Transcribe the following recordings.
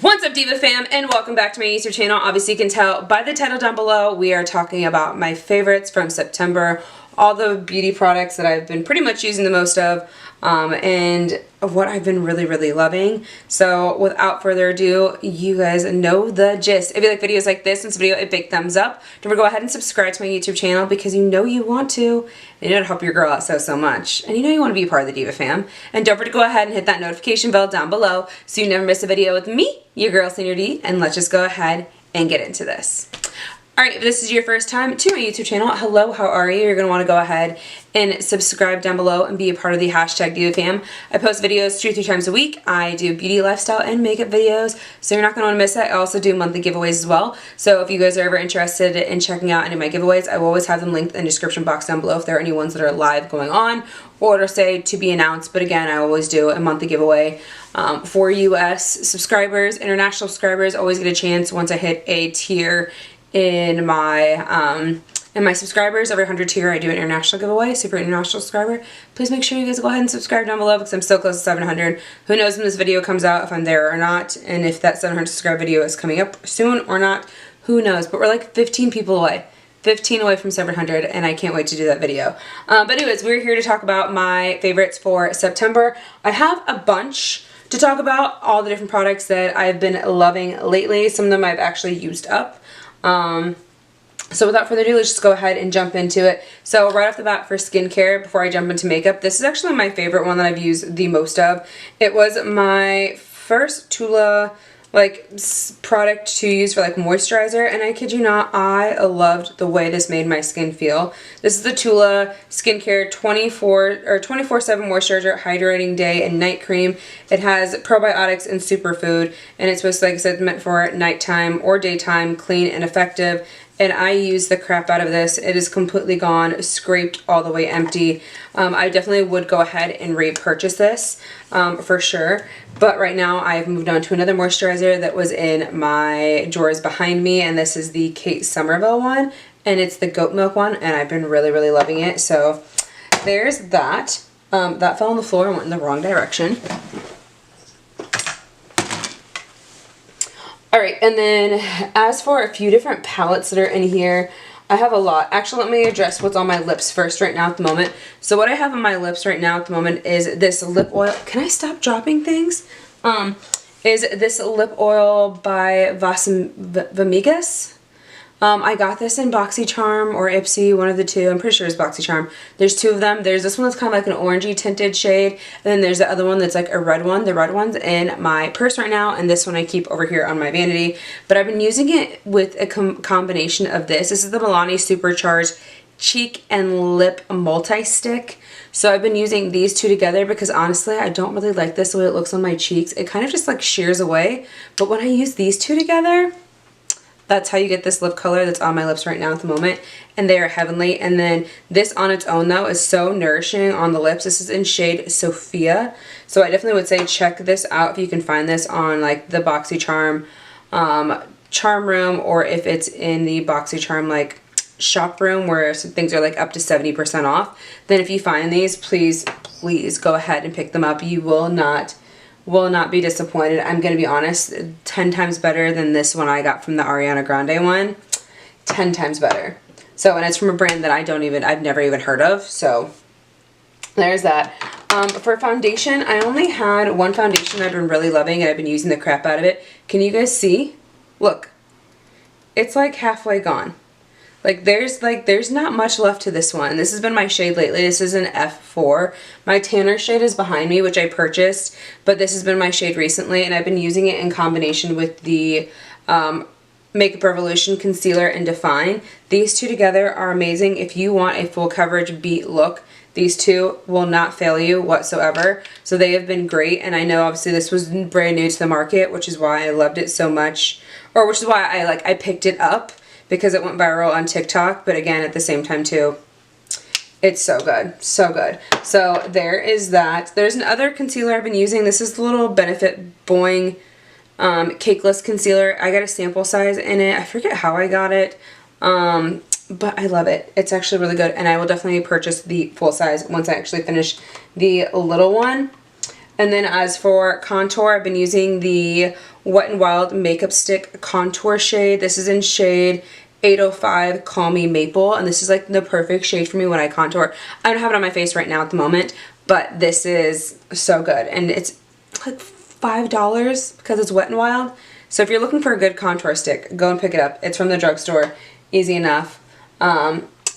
What's up, Diva fam, and welcome back to my YouTube channel. Obviously you can tell by the title down below, we are talking about my favorites from September, all the beauty products that I've been pretty much using the most of, and what I've been really loving. So without further ado, you guys know the gist. If you like videos like this, in this video, a big thumbs up. Don't forget to go ahead and subscribe to my YouTube channel because you know you want to, and it'll help your girl out so much. And you know you want to be a part of the Diva fam. And don't forget to go ahead and hit that notification bell down below so you never miss a video with me, your girl Senior D, and let's just go ahead and get into this. Alright, if this is your first time to my YouTube channel, hello, how are you? You're going to want to go ahead and subscribe down below and be a part of the hashtag Diva fam. I post videos 2 or 3 times a week. I do beauty, lifestyle, and makeup videos, so you're not going to want to miss it. I also do monthly giveaways as well, so if you guys are ever interested in checking out any of my giveaways, I will always have them linked in the description box down below if there are any ones that are live going on or to say to be announced. But again, I always do a monthly giveaway for US subscribers. International subscribers always get a chance once I hit a tier in my subscribers. Over 100 tier, I do an international giveaway. So if you're an international subscriber, please make sure you guys go ahead and subscribe down below because I'm so close to 700. Who knows when this video comes out, if I'm there or not, and if that 700 subscribe video is coming up soon or not, who knows. But we're like 15 people away. 15 away from 700, and I can't wait to do that video. But anyways, we're here to talk about my favorites for September. I have a bunch to talk about, all the different products that I've been loving lately. Some of them I've actually used up. So without further ado, let's just go ahead and jump into it. So right off the bat for skincare, before I jump into makeup, this is actually my favorite one that I've used the most of. It was my first Tula product to use for like moisturizer, and I kid you not, I loved the way this made my skin feel. This is the Tula Skincare 24/7 moisturizer, hydrating day and night cream. It has probiotics and superfood, and it's supposed to, like I said, meant for nighttime or daytime, clean and effective. And I use the crap out of this. It is completely gone, scraped all the way empty. I definitely would go ahead and repurchase this for sure. But right now I've moved on to another moisturizer that was in my drawers behind me, and this is the Kate Somerville one, and it's the goat milk one, and I've been really loving it. So there's that. That fell on the floor and went in the wrong direction. Alright, and then as for a few different palettes that are in here, I have a lot. Actually, let me address what's on my lips first right now at the moment. So what I have on my lips right now at the moment is this lip oil. Can I stop dropping things? Is this lip oil by Vamigas. I got this in BoxyCharm or Ipsy, one of the two. I'm pretty sure it's BoxyCharm. There's 2 of them. There's this one that's kind of like an orangey tinted shade, and then there's the other one that's like a red one. The red one's in my purse right now, and this one I keep over here on my vanity. But I've been using it with a combination of this. This is the Milani Supercharged Cheek and Lip Multi-Stick. So I've been using these 2 together because honestly, I don't really like this the way it looks on my cheeks. It kind of just like shears away. But when I use these 2 together, that's how you get this lip color that's on my lips right now at the moment, and they are heavenly. And then this on its own though is so nourishing on the lips. This is in shade Sophia, so I definitely would say check this out if you can find this on like the BoxyCharm charm room, or if it's in the BoxyCharm like shop room where some things are like up to 70% off. Then if you find these, please go ahead and pick them up. You will not be disappointed. I'm gonna be honest, 10 times better than this one I got from the Ariana Grande one. 10 times better. So, and it's from a brand that I've never even heard of, so there's that. For foundation, I only had one foundation I've been really loving, and I've been using the crap out of it. Can you guys see? Look, it's like halfway gone. Like there's not much left to this one. This has been my shade lately. This is an F4. My tanner shade is behind me, which I purchased, but this has been my shade recently, and I've been using it in combination with the Makeup Revolution Concealer and Define. These 2 together are amazing. If you want a full coverage beat look, these 2 will not fail you whatsoever. So they have been great, and I know obviously this was brand new to the market, which is why I loved it so much, or which is why I picked it up, because it went viral on TikTok. But again, at the same time too, it's so good, so good. So there is that. There's another concealer I've been using. This is the little Benefit Boing Cakeless Concealer. I got a sample size in it. I forget how I got it, but I love it. It's actually really good, and I will definitely purchase the full size once I actually finish the little one. And then as for contour, I've been using the Wet n Wild Makeup Stick Contour shade. This is in shade 805 Call Me Maple, and this is like the perfect shade for me when I contour. I don't have it on my face right now at the moment, but this is so good. And it's like $5 because it's Wet n Wild. So if you're looking for a good contour stick, go and pick it up. It's from the drugstore. Easy enough.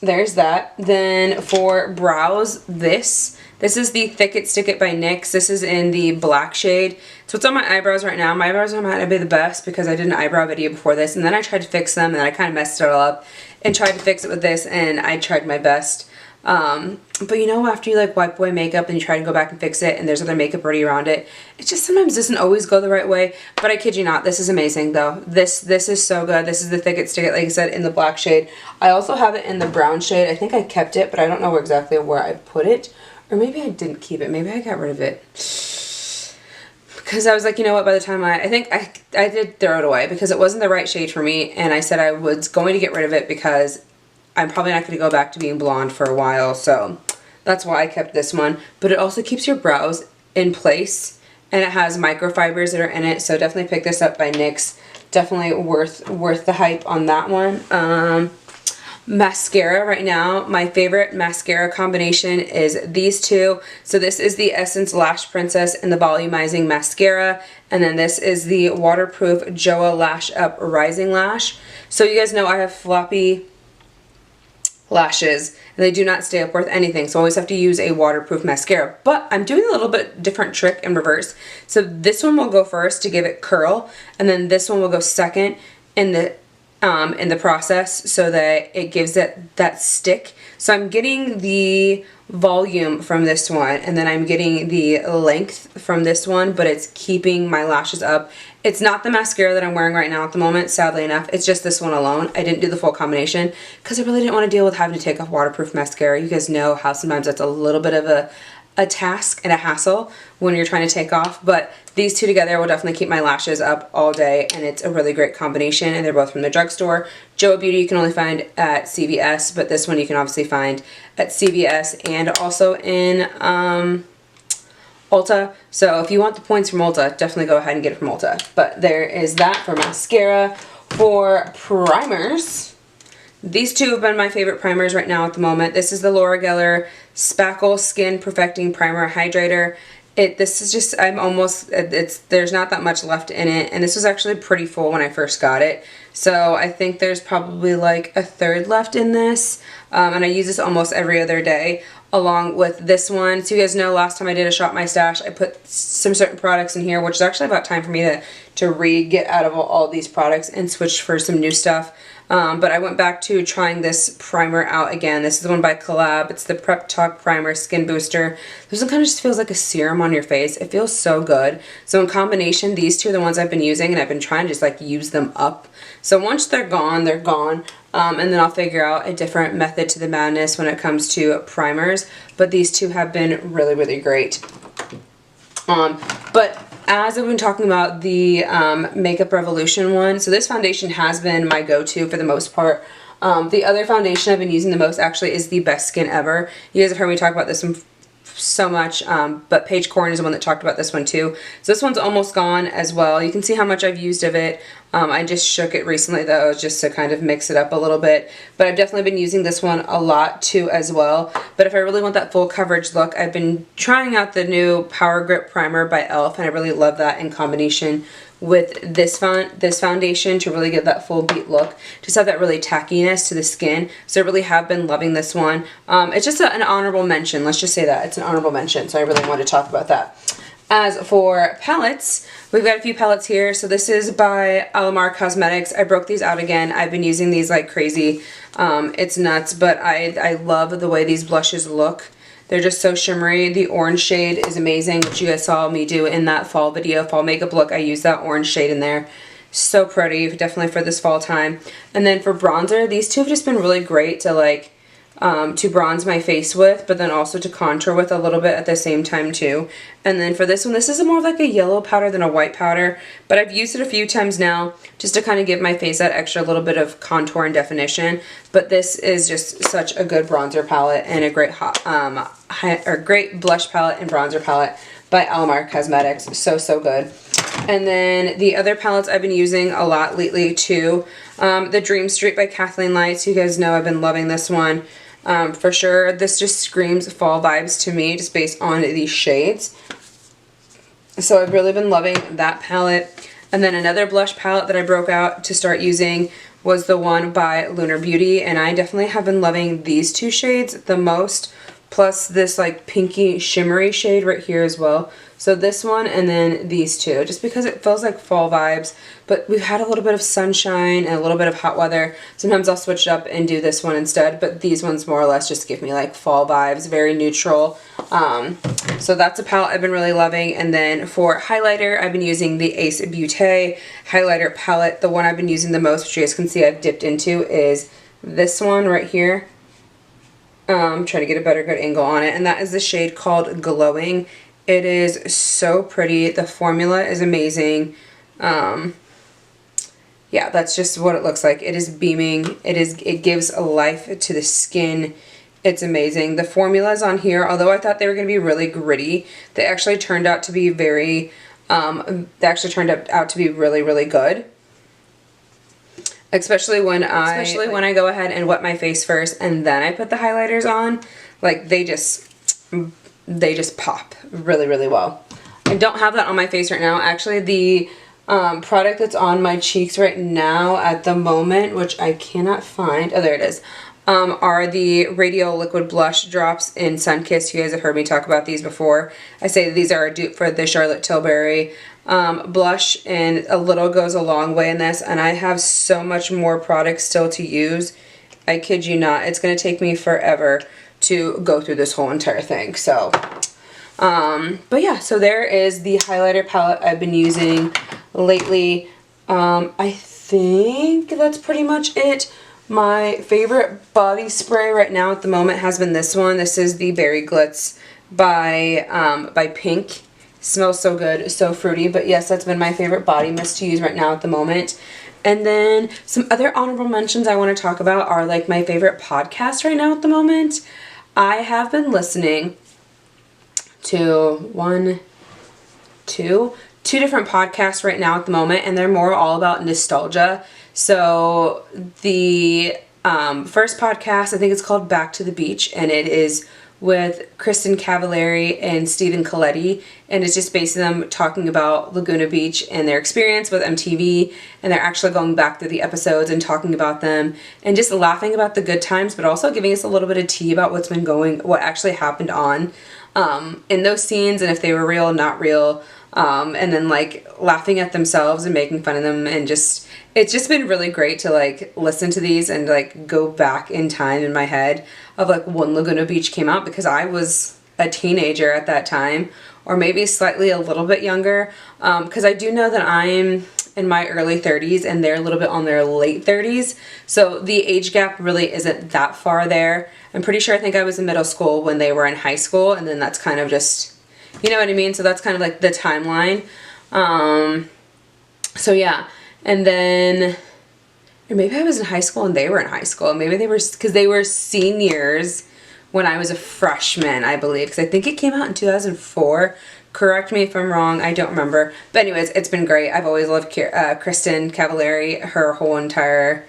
There's that. Then for brows, this is the Thick It Stick It by NYX. This is in the black shade. So it's on my eyebrows right now. My eyebrows are not be the best because I did an eyebrow video before this, and then I tried to fix them, and then I kind of messed it all up and tried to fix it with this, and I tried my best. But you know, after you like wipe away makeup and you try to go back and fix it and there's other makeup already around it, it just sometimes doesn't always go the right way. But I kid you not, this is amazing though. This is so good. This is the Thick It Stick It, like I said, in the black shade. I also have it in the brown shade. I think I kept it, but I don't know exactly where I put it. Or maybe I didn't keep it. Maybe I got rid of it. Because I was like, you know what, by the time I think I did throw it away because it wasn't the right shade for me, and I said I was going to get rid of it because I'm probably not going to go back to being blonde for a while, so that's why I kept this one. But it also keeps your brows in place, and it has microfibers that are in it, so definitely pick this up by NYX. Definitely worth the hype on that one. Mascara right now, my favorite mascara combination is these two. So this is the Essence Lash Princess in the Volumizing Mascara, and then this is the Waterproof Joa Lash Up Rising Lash. So you guys know I have floppy lashes and they do not stay up worth anything, so I always have to use a waterproof mascara. But I'm doing a little bit different trick in reverse. So this one will go first to give it curl, and then this one will go second in the process so that it gives it that stick. So I'm getting the volume from this one, and then I'm getting the length from this one, but it's keeping my lashes up. It's not the mascara that I'm wearing right now at the moment, sadly enough. It's just this one alone. I didn't do the full combination because I really didn't want to deal with having to take off waterproof mascara. You guys know how sometimes that's a little bit of a task and a hassle when you're trying to take off, but these two together will definitely keep my lashes up all day, and it's a really great combination, and they're both from the drugstore. Joa Beauty you can only find at CVS, but this one you can obviously find at CVS and also in Ulta. So if you want the points from Ulta, definitely go ahead and get it from Ulta. But there is that for mascara. For primers, these two have been my favorite primers right now at the moment. This is the Laura Geller Spackle Skin Perfecting Primer Hydrator. This is just, there's not that much left in it, and this was actually pretty full when I first got it. So I think there's probably like a third left in this, and I use this almost every other day along with this one. So you guys know last time I did a Shop My Stash, I put some certain products in here, which is actually about time for me to get out of all these products and switch for some new stuff. But I went back to trying this primer out again. This is the one by Collab. It's the Prep Talk Primer Skin Booster. This one kind of just feels like a serum on your face. It feels so good. So in combination, these two are the ones I've been using, and I've been trying to just like use them up. So once they're gone, they're gone. And then I'll figure out a different method to the madness when it comes to primers. But these two have been really, really great. But as I've been talking about the Makeup Revolution one, so this foundation has been my go-to for the most part. The other foundation I've been using the most actually is the Best Skin Ever. You guys have heard me talk about this one so much, but Paige Corn is the one that talked about this one too. So this one's almost gone as well. You can see how much I've used of it. I just shook it recently though, just to kind of mix it up a little bit. But I've definitely been using this one a lot too as well. But if I really want that full coverage look, I've been trying out the new Power Grip Primer by e.l.f. and I really love that in combination with this foundation to really give that full beat look. Just have that really tackiness to the skin. So I really have been loving this one. It's just an honorable mention. Let's just say that. It's an honorable mention. So I really want to talk about that. As for palettes, we've got a few palettes here. So this is by Alamar Cosmetics. I broke these out again. I've been using these like crazy. It's nuts, but I love the way these blushes look. They're just so shimmery. The orange shade is amazing, which you guys saw me do in that fall video, fall makeup look. I used that orange shade in there. So pretty, definitely for this fall time. And then for bronzer, these two have just been really great to like, to bronze my face with, but then also to contour with a little bit at the same time too. And then for this one, this is more of like a yellow powder than a white powder, but I've used it a few times now just to kind of give my face that extra little bit of contour and definition. But this is just such a good bronzer palette and a great great blush palette and bronzer palette by Alamar Cosmetics. So good. And then the other palettes I've been using a lot lately too, the Dream Street by Kathleen Lights. You guys know I've been loving this one for sure. This just screams fall vibes to me just based on these shades. So I've really been loving that palette. And then another blush palette that I broke out to start using was the one by Lunar Beauty, and I definitely have been loving these two shades the most, plus this like pinky shimmery shade right here as well. So this one and then these two, just because it feels like fall vibes, but we've had a little bit of sunshine and a little bit of hot weather. Sometimes I'll switch it up and do this one instead, but these ones more or less just give me like fall vibes, very neutral. So that's a palette I've been really loving. And then for highlighter, I've been using the Ace Beauté highlighter palette. The one I've been using the most, which you guys can see I've dipped into, is this one right here. Trying to get a better good angle on it, and that is the shade called Glowing. It is so pretty. The formula is amazing. Yeah, that's just what it looks like. It is beaming. It gives a life to the skin. It's amazing. The formulas on here, although I thought they were going to be really gritty, they actually turned out to be really really good. Especially when I go ahead and wet my face first and then I put the highlighters on, like they just pop really well. I don't have that on my face right now. Actually, the product that's on my cheeks right now at the moment, which I cannot find, oh there it is, are the Radial Liquid Blush Drops in Sunkissed. You guys have heard me talk about these before. I say that these are a dupe for the Charlotte Tilbury blush, and a little goes a long way in this, and I have so much more product still to use. I kid you not, it's going to take me forever to go through this whole entire thing. So but yeah, so there is the highlighter palette I've been using lately. I think that's pretty much it. My favorite body spray right now at the moment has been this one. This is the Berry Glitz by Pink. Smells so good, so fruity. But yes, that's been my favorite body mist to use right now at the moment. And then some other honorable mentions I want to talk about are like my favorite podcast right now at the moment. I have been listening to two different podcasts right now at the moment, and they're more all about nostalgia. So the first podcast, I think it's called Back to the Beach, and it is with Kristen Cavallari and Stephen Coletti, and it's just basically them talking about Laguna Beach and their experience with MTV, and they're actually going back through the episodes and talking about them and just laughing about the good times, but also giving us a little bit of tea about what's been going, what actually happened on in those scenes, and if they were real, not real, and then like laughing at themselves and making fun of them, and just it's just been really great to like listen to these and like go back in time in my head of like when Laguna Beach came out, because I was a teenager at that time, or maybe slightly a little bit younger, because I do know that I'm in my early 30s and they're a little bit on their late 30s, so the age gap really isn't that far there. I'm pretty sure I think I was in middle school when they were in high school, and then that's kind of just, you know what I mean? So that's kind of like the timeline. So yeah, and then, or maybe I was in high school and they were in high school. Maybe they were, because they were seniors when I was a freshman, I believe, because I think it came out in 2004. Correct me if I'm wrong, I don't remember. But anyways, it's been great. I've always loved Kristen Cavallari, her whole entire,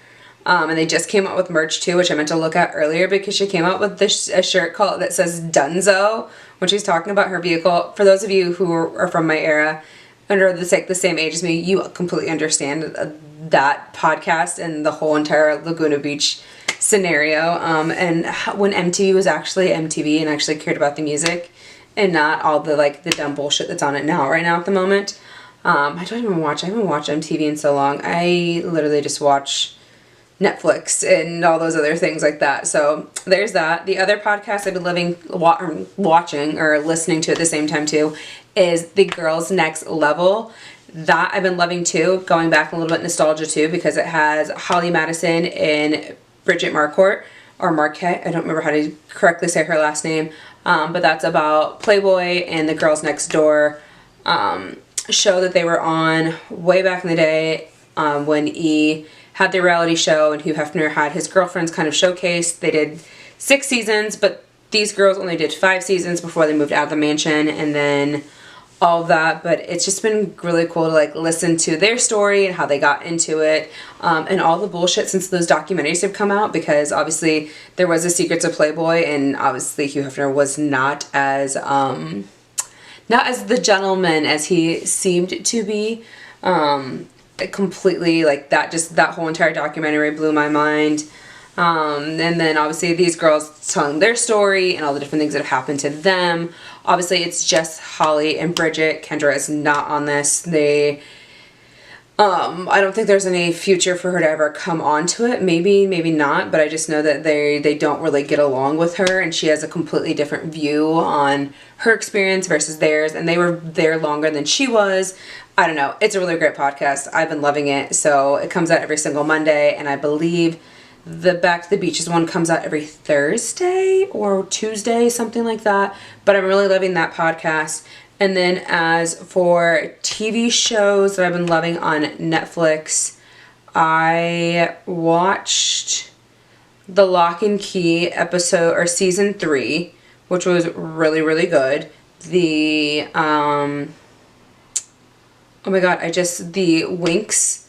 and they just came out with merch too, which I meant to look at earlier, because she came out with this a shirt called that says Dunzo when she's talking about her vehicle. For those of you who are from my era and are the same age as me, you completely understand that podcast and the whole entire Laguna Beach scenario, and when MTV was actually MTV and actually cared about the music and not all the like the dumb bullshit that's on it right now at the moment. I haven't watched MTV in so long. I literally just watch Netflix and all those other things like that. So there's that. The other podcast I've been watching or listening to at the same time too is The Girls Next Level. That I've been loving too, going back a little bit nostalgia too, because it has Holly Madison and Bridget Marquardt, or Marquette, I don't remember how to correctly say her last name, but that's about Playboy and the Girls Next Door show that they were on way back in the day, when E! Had their reality show and Hugh Hefner had his girlfriends kind of showcased. They did 6 seasons, but these girls only did 5 seasons before they moved out of the mansion, and then all of that, but it's just been really cool to like listen to their story and how they got into it, and all the bullshit since those documentaries have come out, because obviously there was a Secrets of Playboy, and obviously Hugh Hefner was not as the gentleman as he seemed to be. Completely like that, just that whole entire documentary blew my mind. And then obviously these girls telling their story and all the different things that have happened to them. Obviously it's just Holly and Bridget. Kendra is not on this. I don't think there's any future for her to ever come onto it. Maybe not, but I just know that they don't really get along with her, and she has a completely different view on her experience versus theirs, and they were there longer than she was. I don't know. It's a really great podcast. I've been loving it. So it comes out every single Monday, and I believe the Back to the Beaches one comes out every Thursday or Tuesday, something like that. But I'm really loving that podcast. And then as for TV shows that I've been loving on Netflix, I watched the Lock and Key episode, or season 3, which was really, really good. The, oh my god, the Winx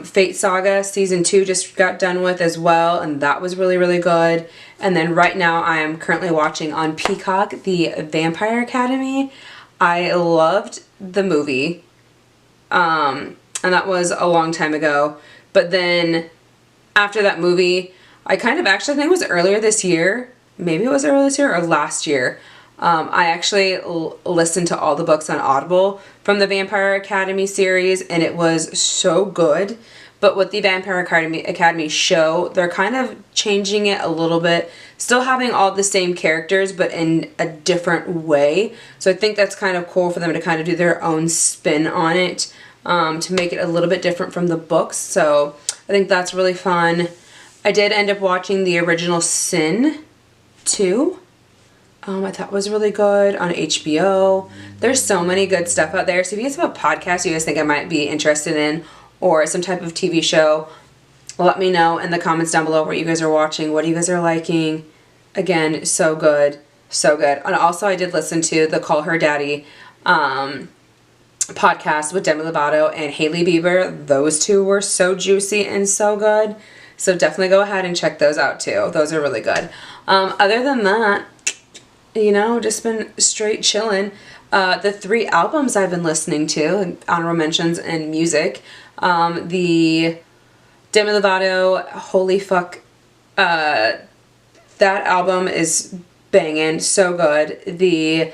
Fate Saga season 2 just got done with as well, and that was really, really good. And then right now I am currently watching on Peacock the Vampire Academy. I loved the movie, and that was a long time ago, but then after that movie, I kind of actually think it was earlier this year, maybe it was earlier this year or last year, I actually listened to all the books on Audible from the Vampire Academy series, and it was so good. But with the Vampire Academy show, they're kind of changing it a little bit. Still having all the same characters, but in a different way. So I think that's kind of cool for them to kind of do their own spin on it, to make it a little bit different from the books. So I think that's really fun. I did end up watching the original Sin 2. I thought was really good on HBO. There's so many good stuff out there. So if you guys have a podcast you guys think I might be interested in, or some type of TV show, let me know in the comments down below what you guys are watching, what you guys are liking. Again, so good, so good. And also I did listen to the Call Her Daddy podcast with Demi Lovato and Hailey Bieber. Those two were so juicy and so good. So definitely go ahead and check those out too. Those are really good. Other than that, you know, just been straight chilling. The 3 albums I've been listening to, honorable mentions and music. The Demi Lovato, Holy Fuck, that album is banging, so good. The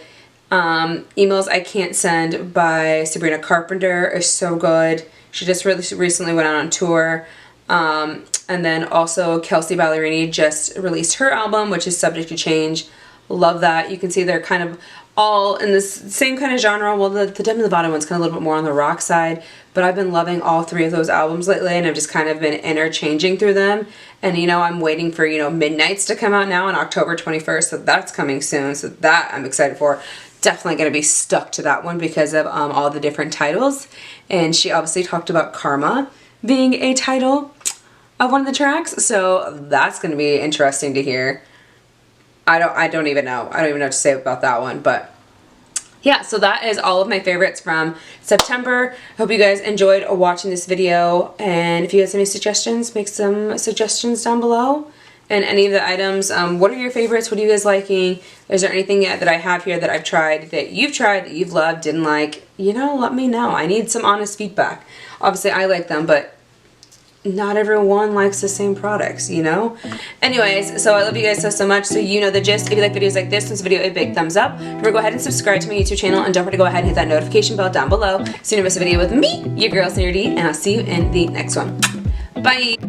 Emails I Can't Send by Sabrina Carpenter is so good. She just recently went out on tour. And then also Kelsey Ballerini just released her album, which is Subject to Change. Love that. You can see they're kind of all in this same kind of genre. Well, the Demi Lovato one's kind of a little bit more on the rock side, but I've been loving all 3 of those albums lately, and I've just kind of been interchanging through them. And you know, I'm waiting for, you know, Midnights to come out now on October 21st, so that's coming soon, so that I'm excited for. Definitely going to be stuck to that one because of all the different titles. And she obviously talked about Karma being a title of one of the tracks, so that's going to be interesting to hear. I don't even know. I don't even know what to say about that one, but yeah, so that is all of my favorites from September. I hope you guys enjoyed watching this video, and if you guys have any suggestions, make some suggestions down below. And any of the items, what are your favorites? What are you guys liking? Is there anything yet that I have here that I've tried, that you've loved, didn't like? You know, let me know. I need some honest feedback. Obviously, I like them, but not everyone likes the same products, you know? Anyways, so I love you guys so much, so you know the gist. If you like videos like this video a big thumbs up. Remember, go ahead and subscribe to my YouTube channel, and don't forget to go ahead and hit that notification bell down below so you don't miss a video with me, your girl, Sandra D, and I'll see you in the next one. Bye!